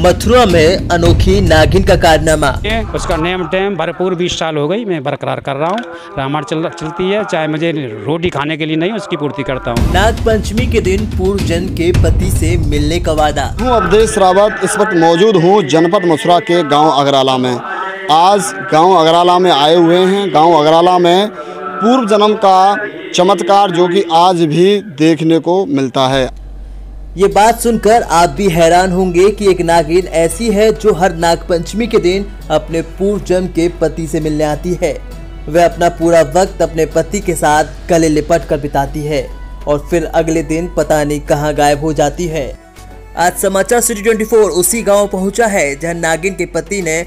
मथुरा में अनोखी नागिन का कारनामा। उसका नेम टेम भरपूर 20 साल हो गई, मैं बरकरार कर रहा हूँ। रामायण चलती है, चाहे मुझे रोटी खाने के लिए नहीं, उसकी पूर्ति करता हूँ। नाग पंचमी के दिन पूर्व जन्म के पति से मिलने का वादा। हूँ अवधेश रावत, इस वक्त मौजूद हूँ जनपद मथुरा के गांव अगराला में। आज गांव अगराला में आए हुए हैं। गांव अगराला में पूर्व जन्म का चमत्कार जो कि आज भी देखने को मिलता है। ये बात सुनकर आप भी हैरान होंगे कि एक नागिन ऐसी है जो हर नाग पंचमी के दिन अपने पूर्व जन्म के पति से मिलने आती है। वह अपना पूरा वक्त अपने पति के साथ गले लिपट कर बिताती है और फिर अगले दिन पता नहीं कहां गायब हो जाती है। आज समाचार सिटी 24 उसी गांव पहुंचा है जहां नागिन के पति ने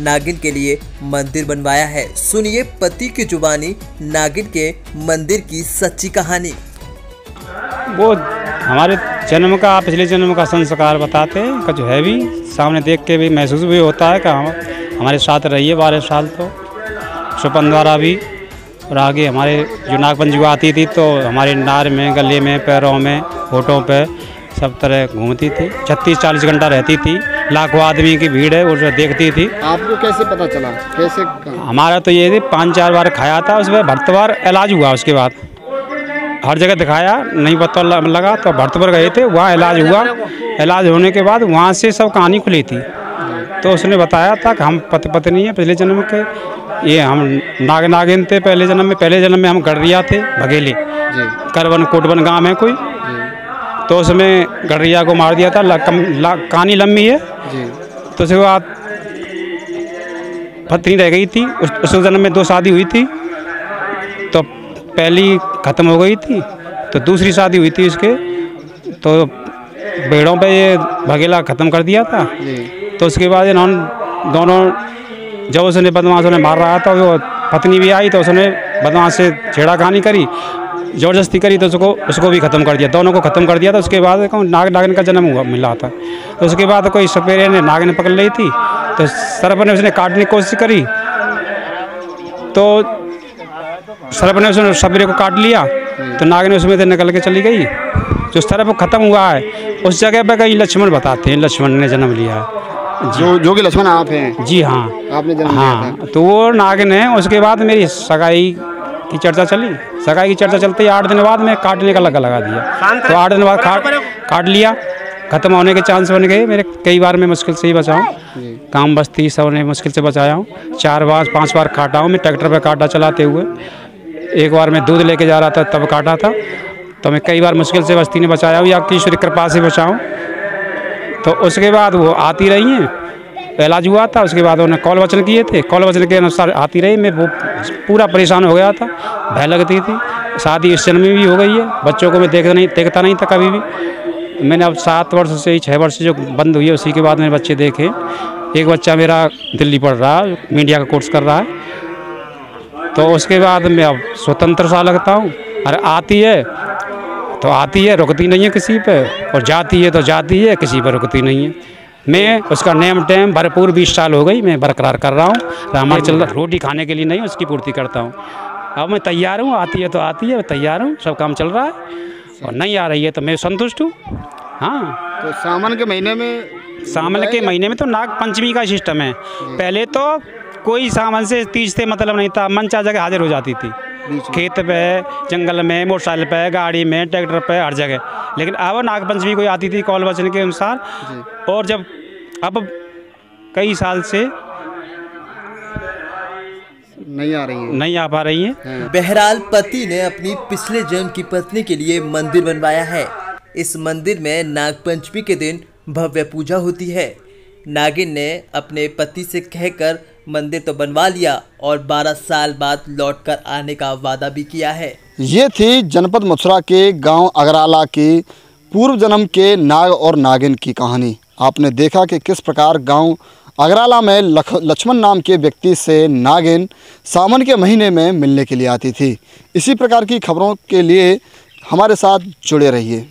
नागिन के लिए मंदिर बनवाया है। सुनिए पति की जुबानी नागिन के मंदिर की सच्ची कहानी। वो हमारे जन्म का, पिछले जन्म का संस्कार बताते हैं का जो है भी सामने देख के भी महसूस भी होता है कि हमारे साथ रही है 12 साल तो सुपन द्वारा भी। और आगे हमारे जो नागपंचमी आती थी तो हमारे नार में, गले में, पैरों में, होठों पे सब तरह घूमती थी। 36-40 घंटा रहती थी। लाखों आदमी की भीड़ है, उसे देखती थी। आपको कैसे पता चला? कैसे? हमारा तो ये 5-4 बार खाया था, उसमें भरतवार इलाज हुआ। उसके बाद हर जगह दिखाया, नहीं पता लगा तो भरतपुर गए थे, वहाँ इलाज हुआ। इलाज होने के बाद वहाँ से सब कहानी खुली थी। तो उसने बताया था कि हम पति पत्नी हैं पिछले जन्म के, ये हम नागिन थे पहले जन्म में हम गडरिया थे, भगेली करवन कोटवन गांव है कोई। तो उसमें गडरिया को मार दिया था। कहानी लंबी है। तो उसके बाद पत्नी रह गई थी। उस जन्म में 2 शादी हुई थी, तो पहली ख़त्म हो गई थी तो दूसरी शादी हुई थी इसके, तो भेड़ों पे ये भगेला ख़त्म कर दिया था। तो उसके बाद इन्होंने दोनों, जब उसने बदमाशों ने मार रहा था, वो पत्नी भी आई तो उसने बदमाश से छेड़खानी करी, ज़बरदस्ती करी, तो उसको भी ख़त्म कर दिया, दोनों को ख़त्म कर दिया। तो उसके बाद नागिन का जन्म हुआ मिला था। तो उसके बाद कोई सपेरे ने नागिन पकड़ ली थी, तो सर्प ने उसने काटने की कोशिश करी, तो सर्प ने उसने सपेरे को काट लिया। तो नागिन उसमें से निकल के चली गई। जो सर्प खत्म हुआ है उस जगह पे कई लक्ष्मण बताते हैं, लक्ष्मण ने जन्म लिया है। जो कि लक्ष्मण आप हैं? जी हाँ, आपने जन्म लिया था। तो वो नागिन है। उसके बाद मेरी सगाई की चर्चा चली। सगाई की चर्चा चलते ही 8 दिन बाद मैं काटने का लगा दिया। तो 8 दिन बाद काट लिया। ख़त्म होने के चांस बन गए मेरे। कई बार मैं मुश्किल से ही बचाऊँ, काम बस्ती सब ने मुश्किल से बचाया हूँ। 4-5 बार काटा हूँ मैं ट्रैक्टर पर काटा चलाते हुए। एक बार मैं दूध लेके जा रहा था तब काटा था। तो मैं कई बार मुश्किल से बस्ती ने बचाया हूँ, या की ईश्वरी कृपा से बचाऊँ। तो उसके बाद वो आती रही हैं, इलाज हुआ था। उसके बाद उन्होंने कौल वचन किए थे, कौल वचन के अनुसार आती रही। मैं वो पूरा परेशान हो गया था, भय लगती थी। शादी इस जन्म में भी हो गई है। बच्चों को मैं देखता नहीं था कभी भी। मैंने अब 7 वर्ष से 6 वर्ष से जो बंद हुई है उसी के बाद मैंने बच्चे देखे। एक बच्चा मेरा दिल्ली पढ़ रहा है, मीडिया का कोर्स कर रहा है। तो उसके बाद मैं अब स्वतंत्र सा लगता हूँ। और आती है तो आती है, रुकती नहीं है किसी पे, और जाती है तो जाती है, किसी पर रुकती नहीं है। मैं उसका नेम टेम भरपूर 20 साल हो गई, मैं बरकरार कर रहा हूँ। रामायण रोटी खाने के लिए नहीं, उसकी पूर्ति करता हूँ। अब मैं तैयार हूँ, आती है तो आती है, मैं तैयार हूँ, सब काम चल रहा है। और नहीं आ रही है तो मैं संतुष्ट हूँ। हाँ, तो सावन के महीने में तो नाग पंचमी का सिस्टम है। पहले तो कोई सावन से तीज से मतलब नहीं था, मन चाह जगह हाजिर हो जाती थी, खेत पे, जंगल में, मोटरसाइकिल पे, गाड़ी में, ट्रैक्टर पे, हर जगह। लेकिन अब नागपंचमी कोई आती थी कौल वचन के अनुसार। और जब अब कई साल से नहीं आ पा रही है। बहरहाल पति ने अपनी पिछले जन्म की पत्नी के लिए मंदिर बनवाया है। इस मंदिर में नागपंचमी के दिन भव्य पूजा होती है। नागिन ने अपने पति से कहकर मंदिर तो बनवा लिया और 12 साल बाद लौटकर आने का वादा भी किया है। ये थी जनपद मथुरा के गांव अगराला की पूर्व जन्म के नाग और नागिन की कहानी। आपने देखा कि किस प्रकार गांव अगराला में लक्ष्मण नाम के व्यक्ति से नागिन सावन के महीने में मिलने के लिए आती थी। इसी प्रकार की खबरों के लिए हमारे साथ जुड़े रहिए।